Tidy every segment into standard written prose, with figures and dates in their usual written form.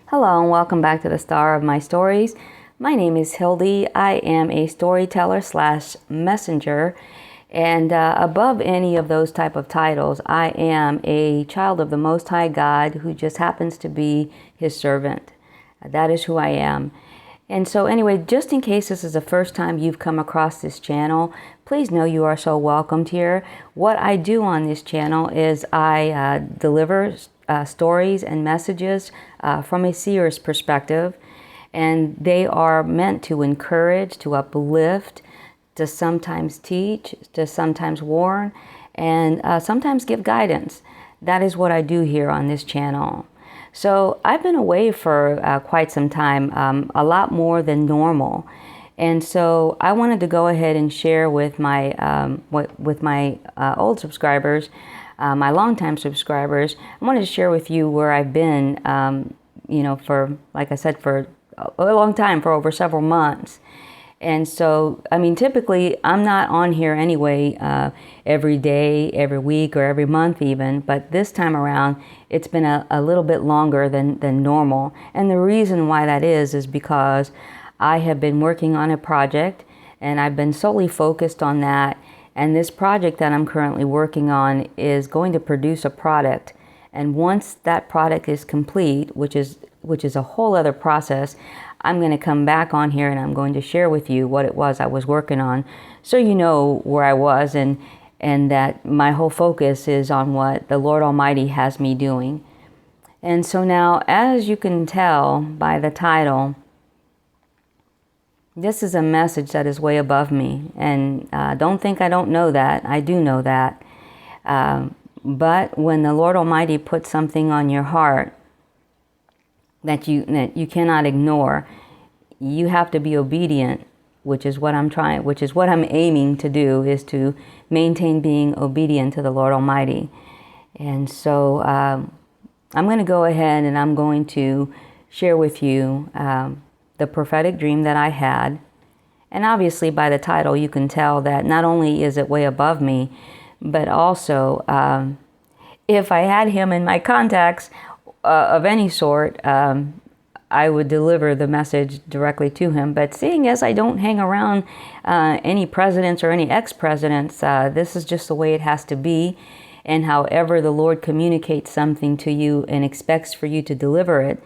Hello and welcome back to the Star of My Stories. My name is Hildy. I am a storyteller slash messenger, and above any of those type of titles, I am a child of the Most High God who just happens to be His servant. That is who I am. And so anyway, just in case this is the first time you've come across this channel, please know you are so welcomed here. What I do on this channel is I deliver stories and messages from a seer's perspective, and they are meant to encourage, to uplift, to sometimes teach, to sometimes warn, and sometimes give guidance. That is what I do here on this channel. So I've been away for quite some time, a lot more than normal. And so I wanted to go ahead and share with my old subscribers, my longtime subscribers. I wanted to share with you where I've been, for, like I said, for a long time, for over several months. And so, I mean, typically I'm not on here anyway every day, every week, or every month even. But this time around, it's been a little bit longer than normal. And the reason why that is because I have been working on a project, and I've been solely focused on that. And this project that I'm currently working on is going to produce a product. And once that product is complete, which is a whole other process, I'm going to come back on here and I'm going to share with you what it was I was working on, so you know where I was and that my whole focus is on what the Lord Almighty has me doing. And so now, as you can tell by the title, this is a message that is way above me. And don't think I don't know that. I do know that. But when the Lord Almighty puts something on your heart that you cannot ignore, you have to be obedient, which is what I'm aiming to do, is to maintain being obedient to the Lord Almighty. And so I'm going to go ahead and I'm going to share with you the prophetic dream that I had. And obviously by the title you can tell that not only is it way above me, but also if I had him in my contacts of any sort, I would deliver the message directly to him. But seeing as I don't hang around any presidents or any ex-presidents, this is just the way it has to be. And however the Lord communicates something to you and expects for you to deliver it,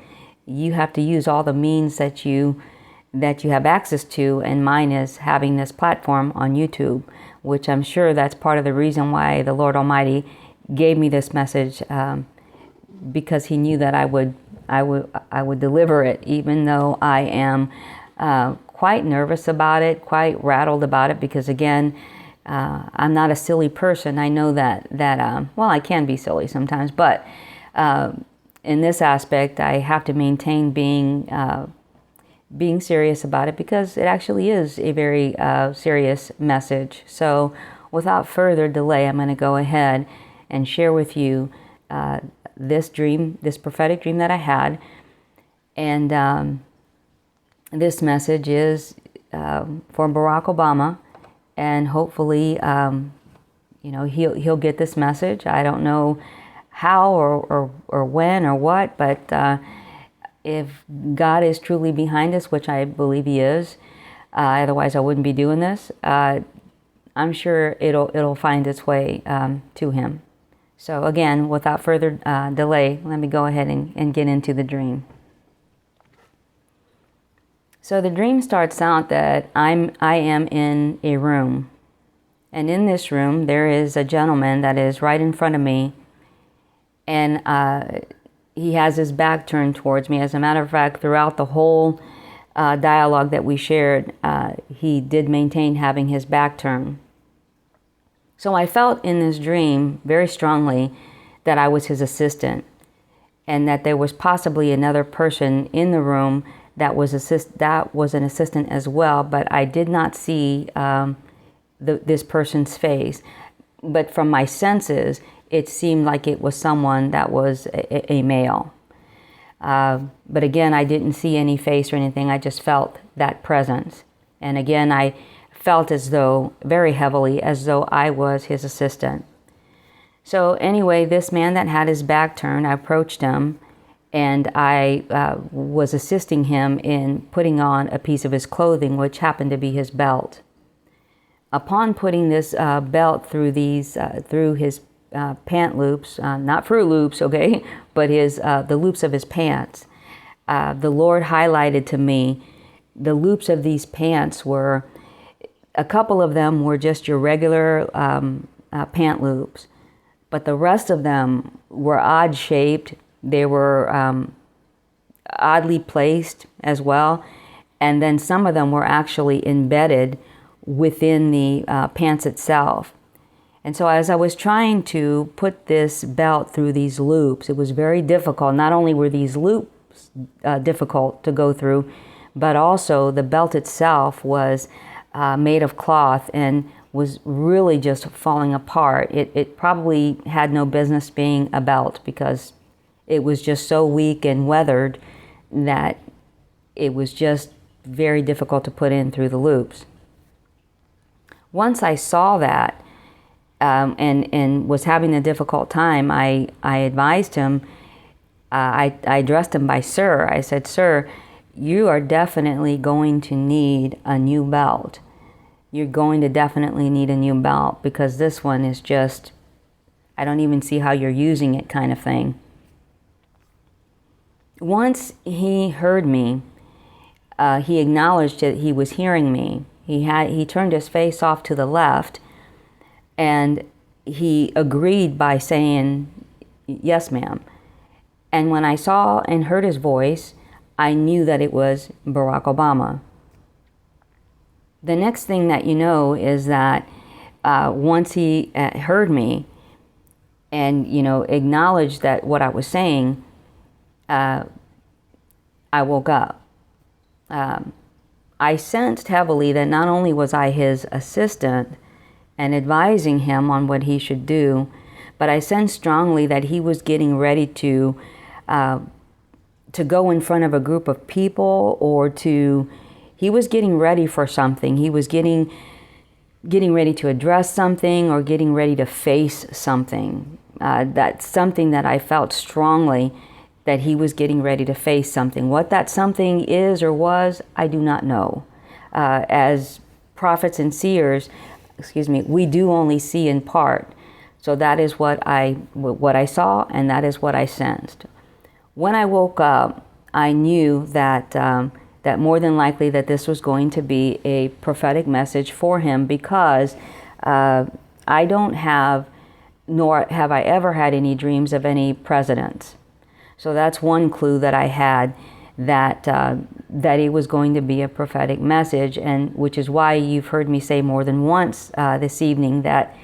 you have to use all the means that you have access to. And mine is having this platform on YouTube, which I'm sure that's part of the reason why the Lord Almighty gave me this message, because He knew that I would deliver it, even though I am quite nervous about it, quite rattled about it, because again, I'm not a silly person. I know that well, I can be silly sometimes, but in this aspect, I have to maintain being serious about it, because it actually is a very serious message. So without further delay, I'm going to go ahead and share with you this dream, this prophetic dream that I had. And this message is for Barack Obama, and hopefully he'll get this message. I don't know how or when or what, but if God is truly behind us, which I believe He is, otherwise I wouldn't be doing this, I'm sure it'll find its way to Him. So again, without further delay, let me go ahead and get into the dream. So the dream starts out that I am in a room. And in this room, there is a gentleman that is right in front of me. And he has his back turned towards me. As a matter of fact, throughout the whole dialogue that we shared, he did maintain having his back turned. So I felt in this dream very strongly that I was his assistant, and that there was possibly another person in the room that was an assistant as well, but I did not see this person's face. But from my senses, it seemed like it was someone that was a male. But again, I didn't see any face or anything. I just felt that presence. And again, I felt as though, very heavily, as though I was his assistant. So anyway, this man that had his back turned, I approached him, and I was assisting him in putting on a piece of his clothing, which happened to be his belt. Upon putting this belt through his pant loops, not Fruit Loops, okay, but the loops of his pants, the Lord highlighted to me the loops of these pants were, a couple of them were just your regular pant loops, but the rest of them were odd shaped. They were oddly placed as well, and then some of them were actually embedded within the pants itself. And so as I was trying to put this belt through these loops, it was very difficult. Not only were these loops difficult to go through, but also the belt itself was made of cloth and was really just falling apart. It probably had no business being a belt because it was just so weak and weathered that it was just very difficult to put in through the loops. Once I saw that and was having a difficult time, I advised him, I addressed him by sir. I said, "Sir, you are definitely going to need a new belt. You're going to definitely need a new belt because this one is just, I don't even see how you're using it," kind of thing. Once he heard me, he acknowledged that he was hearing me. He turned his face off to the left, and he agreed by saying, "Yes, ma'am." And when I saw and heard his voice, I knew that it was Barack Obama. The next thing that you know is that once he heard me and, acknowledged that what I was saying, I woke up. I sensed heavily that not only was I his assistant and advising him on what he should do, but I sensed strongly that he was getting ready to go in front of a group of people, or he was getting ready for something. He was getting ready to address something or getting ready to face something. That's something that I felt strongly, that he was getting ready to face something. What that something is or was, I do not know. As prophets and seers, we do only see in part. So that is what I saw, and that is what I sensed. When I woke up, I knew that more than likely that this was going to be a prophetic message for him, because I don't have, nor have I ever had, any dreams of any presidents. So that's one clue that I had, that it was going to be a prophetic message, and which is why you've heard me say more than once this evening that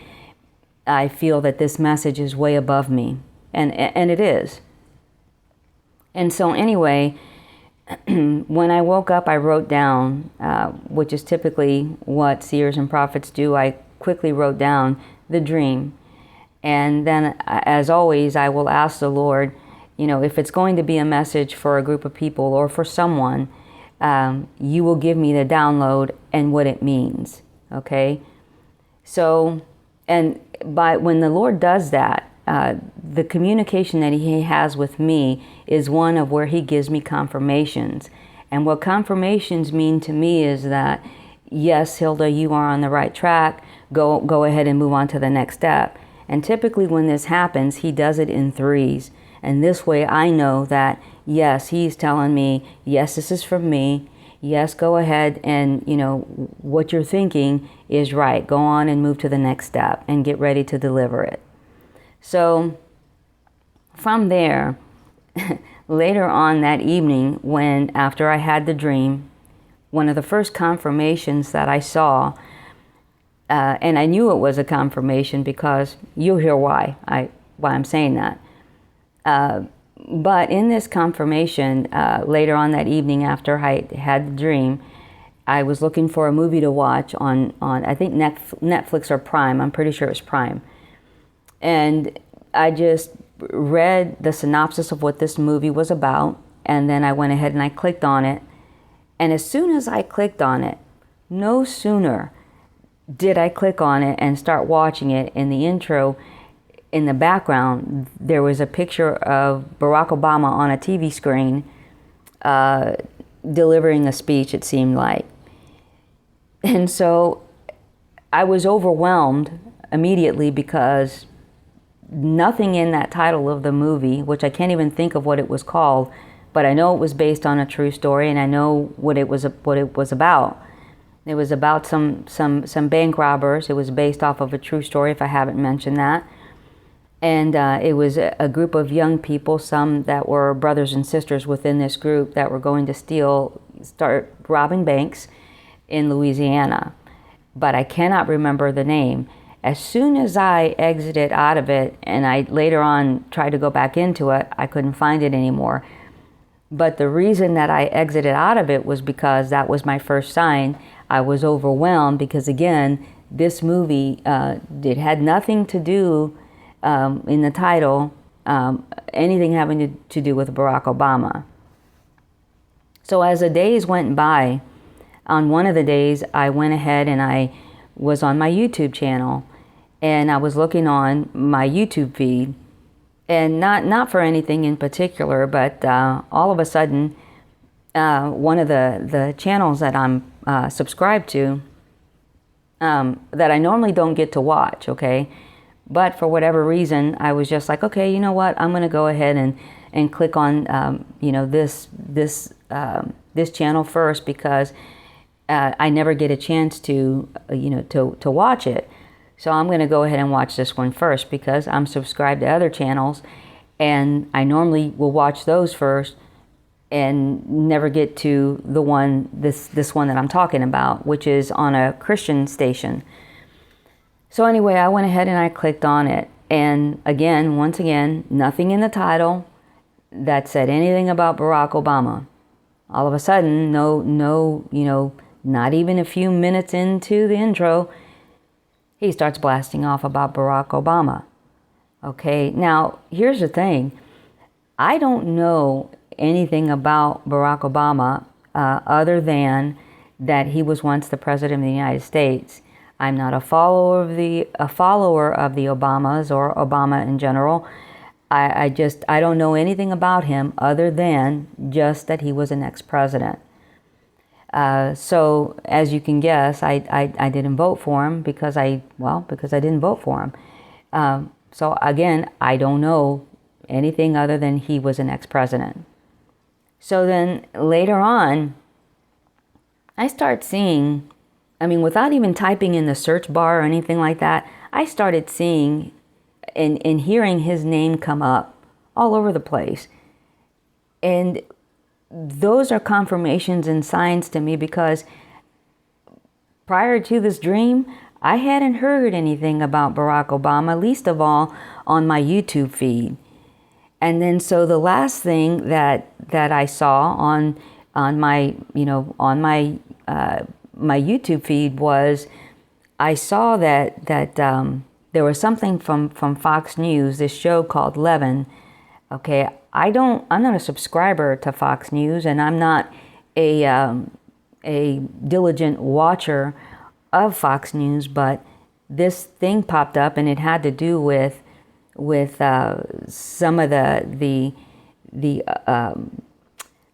I feel that this message is way above me, and it is. And so anyway, when I woke up, I wrote down, which is typically what seers and prophets do. I quickly wrote down the dream, and then, as always, I will ask the Lord, if it's going to be a message for a group of people or for someone, you will give me the download and what it means, okay? So, and when the Lord does that, the communication that he has with me is one of where he gives me confirmations. And what confirmations mean to me is that, yes, Hilda, you are on the right track. Go ahead and move on to the next step. And typically when this happens, he does it in threes. And this way I know that, yes, he's telling me, yes, this is from me. Yes, go ahead and, what you're thinking is right. Go on and move to the next step and get ready to deliver it. So from there, later on that evening, after I had the dream, one of the first confirmations that I saw, and I knew it was a confirmation because you'll hear why I'm saying that. But in this confirmation, later on that evening after I had the dream, I was looking for a movie to watch on I think Netflix or Prime. I'm pretty sure it was Prime. And I just read the synopsis of what this movie was about, and then I went ahead and I clicked on it. And as soon as I clicked on it, no sooner did I click on it and start watching it, in the intro, in the background, there was a picture of Barack Obama on a TV screen delivering a speech, it seemed like. And so I was overwhelmed immediately because nothing in that title of the movie, which I can't even think of what it was called, but I know it was based on a true story, and I know what it was about. It was about some bank robbers. It was based off of a true story, if I haven't mentioned that. And it was a group of young people, some that were brothers and sisters within this group that were going to start robbing banks in Louisiana. But I cannot remember the name. As soon as I exited out of it, and I later on tried to go back into it, I couldn't find it anymore. But the reason that I exited out of it was because that was my first sign. I was overwhelmed because, again, this movie, it had nothing to do in the title, anything having to do with Barack Obama. So as the days went by, on one of the days, I went ahead and I was on my YouTube channel, and I was looking on my YouTube feed, and not for anything in particular, but all of a sudden, one of the channels that I'm subscribed to, that I normally don't get to watch, okay? But for whatever reason, I was just like, okay, you know what? I'm going to go ahead and click on, this channel first, because I never get a chance to watch it. So I'm going to go ahead and watch this one first because I'm subscribed to other channels, and I normally will watch those first and never get to the one, this one that I'm talking about, which is on a Christian station. So anyway, I went ahead and I clicked on it. And again, once again, nothing in the title that said anything about Barack Obama. All of a sudden, not even a few minutes into the intro, he starts blasting off about Barack Obama. Okay, now here's the thing. I don't know anything about Barack Obama other than that he was once the president of the United States. I'm not a follower of the Obamas or Obama in general. I don't know anything about him other than just that he was an ex-president. So as you can guess, I didn't vote for him because I didn't vote for him. So again, I don't know anything other than he was an ex-president. So then later on, I start seeing, without even typing in the search bar or anything like that, I started seeing and hearing his name come up all over the place. And those are confirmations and signs to me, because prior to this dream, I hadn't heard anything about Barack Obama, least of all on my YouTube feed. And then so the last thing that I saw on my my YouTube feed was, I saw that there was something from Fox News, this show called Levin. Okay, I'm not a subscriber to Fox News, and I'm not a diligent watcher of Fox News, but this thing popped up, and it had to do with some of the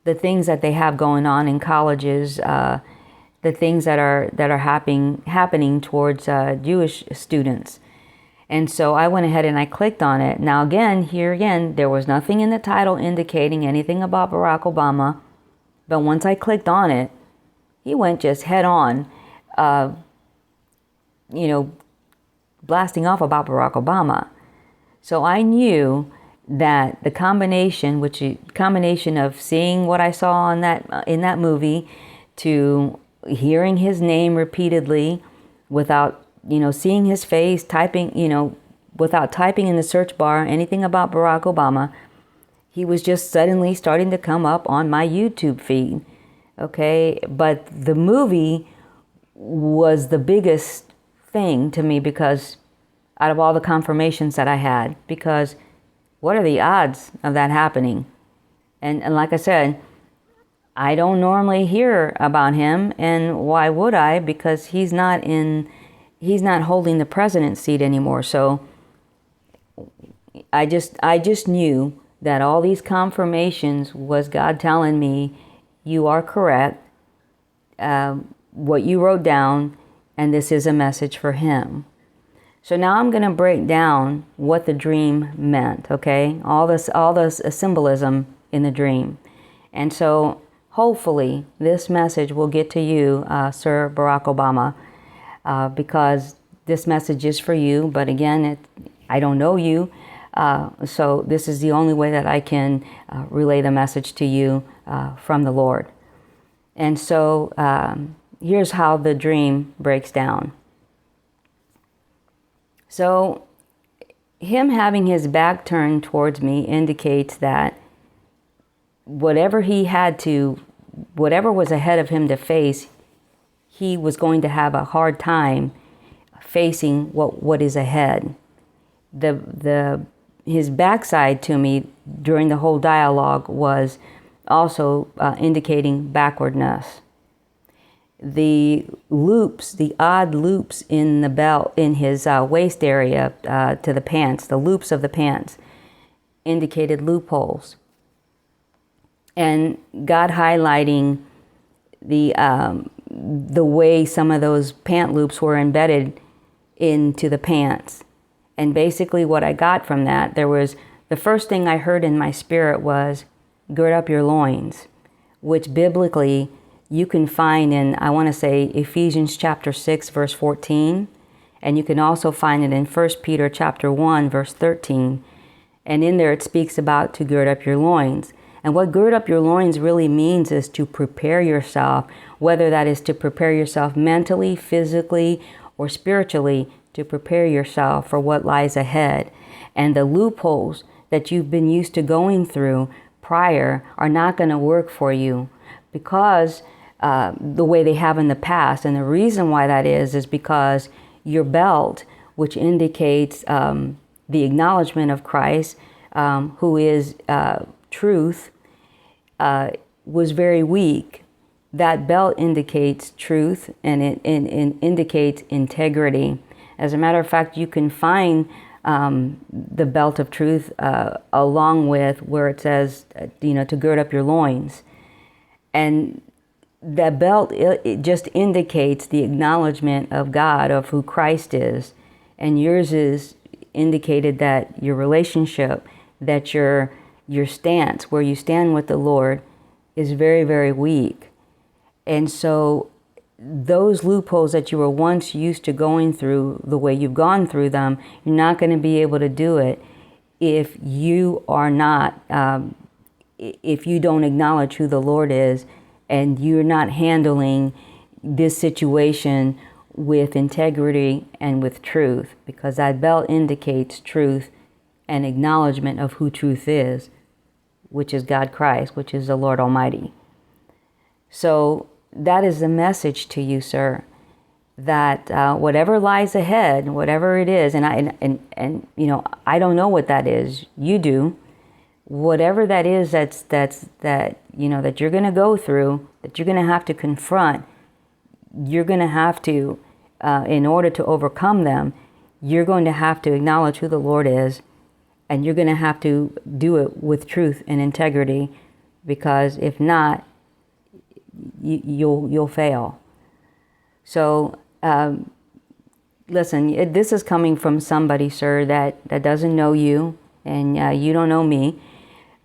things that they have going on in colleges, the things that are happening towards Jewish students. And so I went ahead and I clicked on it. Now here again, there was nothing in the title indicating anything about Barack Obama. But once I clicked on it, he went just head on, blasting off about Barack Obama. So I knew that the combination of seeing what I saw in that movie, to hearing his name repeatedly without seeing his face, without typing in the search bar anything about Barack Obama, he was just suddenly starting to come up on my YouTube feed. Okay, but the movie was the biggest thing to me, because out of all the confirmations that I had, because what are the odds of that happening? And like I said, I don't normally hear about him, and why would I? Because he's not holding the president's seat anymore. So I just knew that all these confirmations was God telling me, you are correct, what you wrote down, and this is a message for him. So now I'm going to break down what the dream meant, okay? All this symbolism in the dream. And so hopefully this message will get to you, Sir Barack Obama, because this message is for you. But again, I don't know you. So this is the only way that I can relay the message to you from the Lord. And so here's how the dream breaks down. So him having his back turned towards me indicates that whatever was ahead of him to face, he was going to have a hard time facing what is ahead. His backside to me during the whole dialogue was also indicating backwardness. The odd loops in the belt, in his waist area to the pants, the loops of the pants, indicated loopholes. And God highlighting the way some of those pant loops were embedded into the pants. And basically what I got from that, the first thing I heard in my spirit was, gird up your loins, which biblically you can find in, I want to say, Ephesians chapter 6, verse 14. And you can also find it in 1 Peter chapter 1, verse 13. And in there it speaks about to gird up your loins. And what gird up your loins really means is to prepare yourself, whether that is to prepare yourself mentally, physically, or spiritually, to prepare yourself for what lies ahead. And the loopholes that you've been used to going through prior are not going to work for you because the way they have in the past. And the reason why that is because your belt, which indicates the acknowledgement of Christ, who is truth, was very weak. That belt indicates truth and it indicates integrity. As a matter of fact, you can find the belt of truth along with where it says, to gird up your loins. And that belt, it just indicates the acknowledgement of God, of who Christ is. And yours is indicated that your relationship, that your stance, where you stand with the Lord, is very, very weak. And so those loopholes that you were once used to going through, the way you've gone through them, you're not going to be able to do it if you are not, if you don't acknowledge who the Lord is, and you're not handling this situation with integrity and with truth, because that belt indicates truth and acknowledgement of who truth is, which is God Christ, which is the Lord Almighty. So that is the message to you, sir, that whatever lies ahead, whatever it is, and I don't know what that is. You do. Whatever that is, that you're going to go through, that you're going to have to confront, you're going to have to, in order to overcome them, you're going to have to acknowledge who the Lord is, and you're going to have to do it with truth and integrity, because if not, you'll fail. So listen, this is coming from somebody, sir, that doesn't know you, and you don't know me.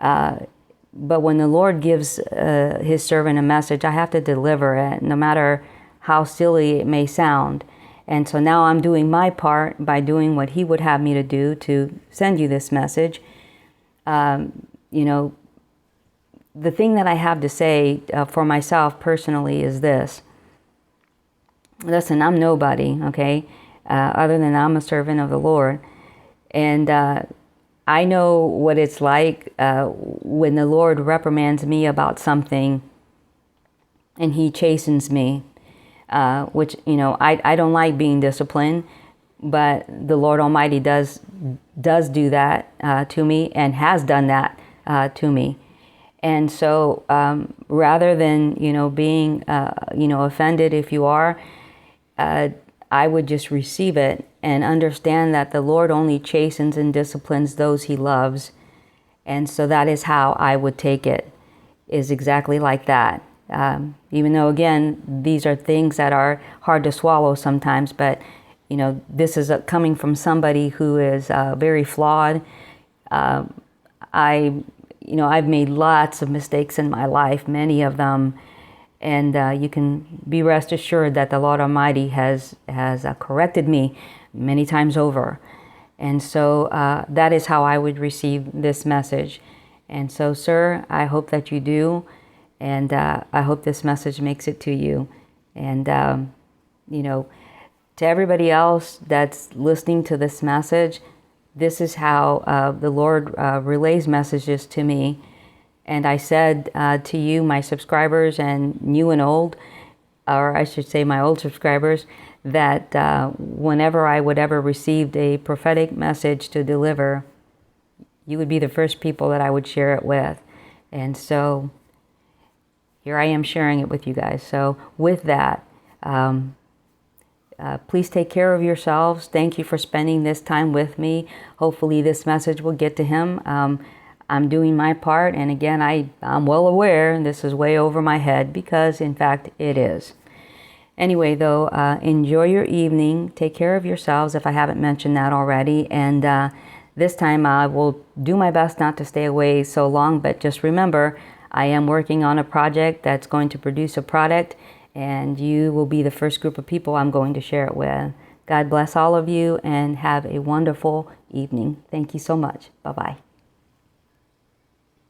But when the Lord gives his servant a message, I have to deliver it, no matter how silly it may sound. And so now I'm doing my part by doing what he would have me to do to send you this message. The thing that I have to say for myself personally is this. Listen, I'm nobody, okay, other than I'm a servant of the Lord. And I know what it's like when the Lord reprimands me about something and he chastens me, which, I don't like being disciplined, but the Lord Almighty does do that to me, and has done that to me. And so rather than, being, offended if you are, I would just receive it and understand that the Lord only chastens and disciplines those he loves. And so that is how I would take it, is exactly like that. Even though, again, these are things that are hard to swallow sometimes, but, you know, this is coming from somebody who is very flawed. I've made lots of mistakes in my life, many of them, and you can be rest assured that the Lord Almighty has corrected me many times over. And so that is how I would receive this message. And so, sir, I hope that you do, and I hope this message makes it to you. And, to everybody else that's listening to this message, this is how the Lord relays messages to me. And I said to you, my subscribers, and new and old, or I should say my old subscribers, that whenever I would ever receive a prophetic message to deliver, you would be the first people that I would share it with. And so here I am sharing it with you guys. So with that, please take care of yourselves. Thank you for spending this time with me. Hopefully this message will get to him. I'm doing my part. And again, I'm well aware, and this is way over my head, because in fact it is. Anyway, though, enjoy your evening. Take care of yourselves if I haven't mentioned that already. And this time I will do my best not to stay away so long. But just remember, I am working on a project that's going to produce a product, and you will be the first group of people I'm going to share it with. God bless all of you, and have a wonderful evening. Thank you so much. Bye-bye.